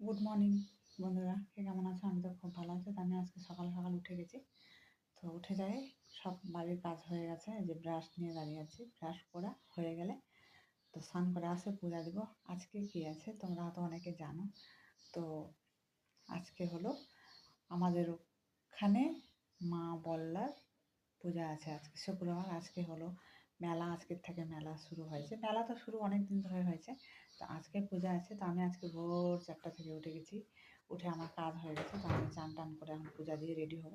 Good morning বন্ধুরা, কে কেমন আছো? আমি তো খুব ভালো আছি। তো আমি আজকে সকাল সকাল উঠে গেছি। তো উঠে যাই, সব বাড়ির কাজ হয়ে গেছে। এই যে ব্রাশ নিয়ে দাঁড়িয়ে আছি, ব্রাশ করা হয়ে গেলে তো স্নান করে আসে পূজা দিব। আজকে কি আছে তোমরা হয়তো অনেকে জানো। তো আজকে হলো আমাদের ওখানে মা বল্লার পূজা আছে। আজকে শুক্রবার, আজকে হলো মেলা। আজকের থেকে মেলা শুরু হয়েছে। মেলা তো শুরু অনেক দিন ধরে হয়েছে। তো আজকে পূজা আছে। তো আমি আজকে ভোর 4টা থেকে উঠে গেছি। উঠে আমার কাজ হয়ে গেছে। তো আমি চান টান করে এখন পূজা দিয়ে রেডি হব।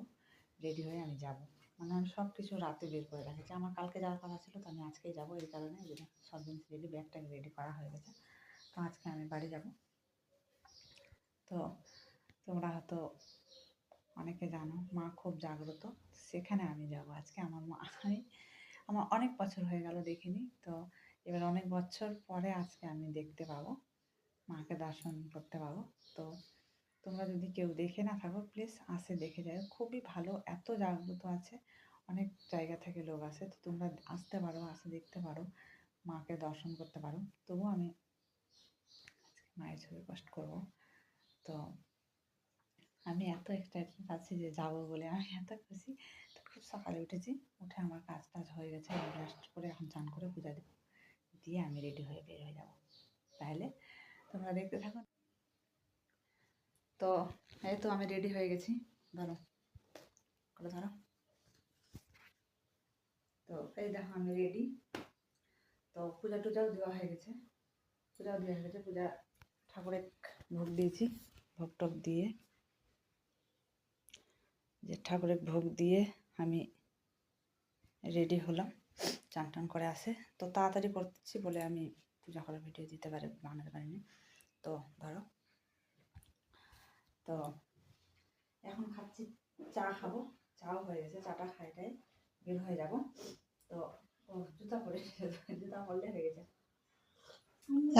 রেডি হয়ে আমি যাব। মানে আমি সব কিছু রাতে বের করে রাখেছি। আমার কালকে যাওয়ার কথা ছিল, তো আমি আজকেই যাবো। এই কারণে সব জিনিস রেডি, ব্যাগটাকে রেডি করা হয়ে গেছে। তো আজকে আমি বাড়ি যাব। তো তোমরা হয়তো অনেকে জানো মা খুব জাগ্রত, সেখানে আমি যাব আজকে। আমার অনেক বছর হয়ে গেল দেখিনি। তো এবার অনেক বছর পরে আজকে আমি দেখতে পাবো, মাকে দর্শন করতে পাবো। তো তোমরা যদি কেউ দেখে না থাকো, প্লিজ আসে দেখে যাও। খুবই ভালো, এত জাগ্রত আছে, অনেক জায়গা থেকে লোক আসে। তো তোমরা আসতে পারো, আসে দেখতে পারো, মাকে দর্শন করতে পারো। তবুও আমি মায়ের ছবি পোস্ট করবো। তো আমি এত এক্সাইটেড আছি যে যাবো বলে, আমি এত খুশি। তো খুব সকালে উঠেছি, উঠে আমার কাজ টাজ হয়ে গেছে। ব্রাশ করে এখন চান করে পূজা দেবো, দিয়ে আমি রেডি হয়ে বের হয়ে যাবো। তাহলে তোমরা দেখতে থাকো। তো এই তো আমি রেডি হয়ে গেছি। ধরো করে ধরো। তো এই দেখো আমি রেডি। তো পূজা টুজাও দেওয়া হয়ে গেছে। পূজা ঠাকুরের ভোগ দিয়েছি। ভোগ টোগ দিয়ে, যে ঠাকুরের ভোগ দিয়ে আমি রেডি হলাম। চান টান করে আসে। তো তাড়াতাড়ি করছি বলে আমি পূজা করার ভিডিও বানাতে পারিনি। তো ধরো, তো এখন খাচ্ছি, চা খাবো। চাও হয়ে গেছে, চাটা খাইটাই বের হয়ে যাব। তো জুতা পরে জুতা পরলে হয়ে গেছে।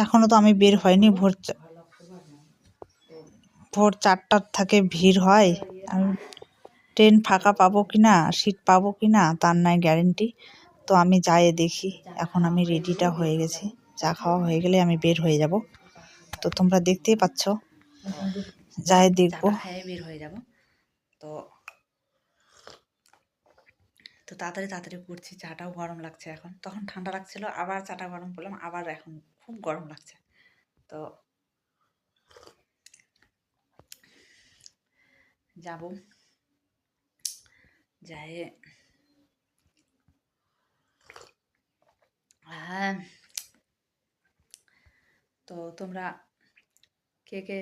এখনো তো আমি বের হয়নি। ভোর 4টার থেকে ভিড় হয়। আমি ট্রেন ফাঁকা পাবো কি না, সিট পাবো কি না তার নাই গ্যারেন্টি। তো আমি যাই দেখি। এখন আমি রেডিটা হয়ে গেছি, চা খাওয়া হয়ে গেলে আমি বের হয়ে যাব। তো তোমরা দেখতেই পাচ্ছ, যাই দেখবো, খেয়ে বের হয়ে যাব। তো তো তাড়াতাড়ি করছি। চাটাও গরম লাগছে এখন, তখন ঠান্ডা লাগছিল, আবার চাটা গরম করলাম, আবার এখন খুব গরম লাগছে। তো যাব, যাই। তো তোমরা কে কে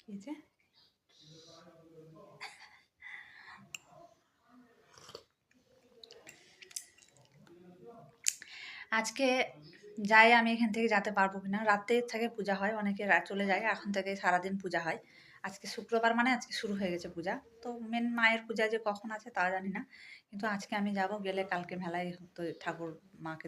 কি যে আজকে যাই, আমি এখান থেকে যেতে পারবো কিনা। রাতে থেকে পূজা হয়, অনেকে চলে যায়। এখন থেকে সারাদিন পূজা হয়। আজকে শুক্রবার, মানে আজকে শুরু হয়ে গেছে পূজা। তো মেন মায়ের পূজা যে কখন আছে তা জানি না, কিন্তু আজকে আমি যাব। গেলে কালকে মেলায় তো ঠাকুর মাকে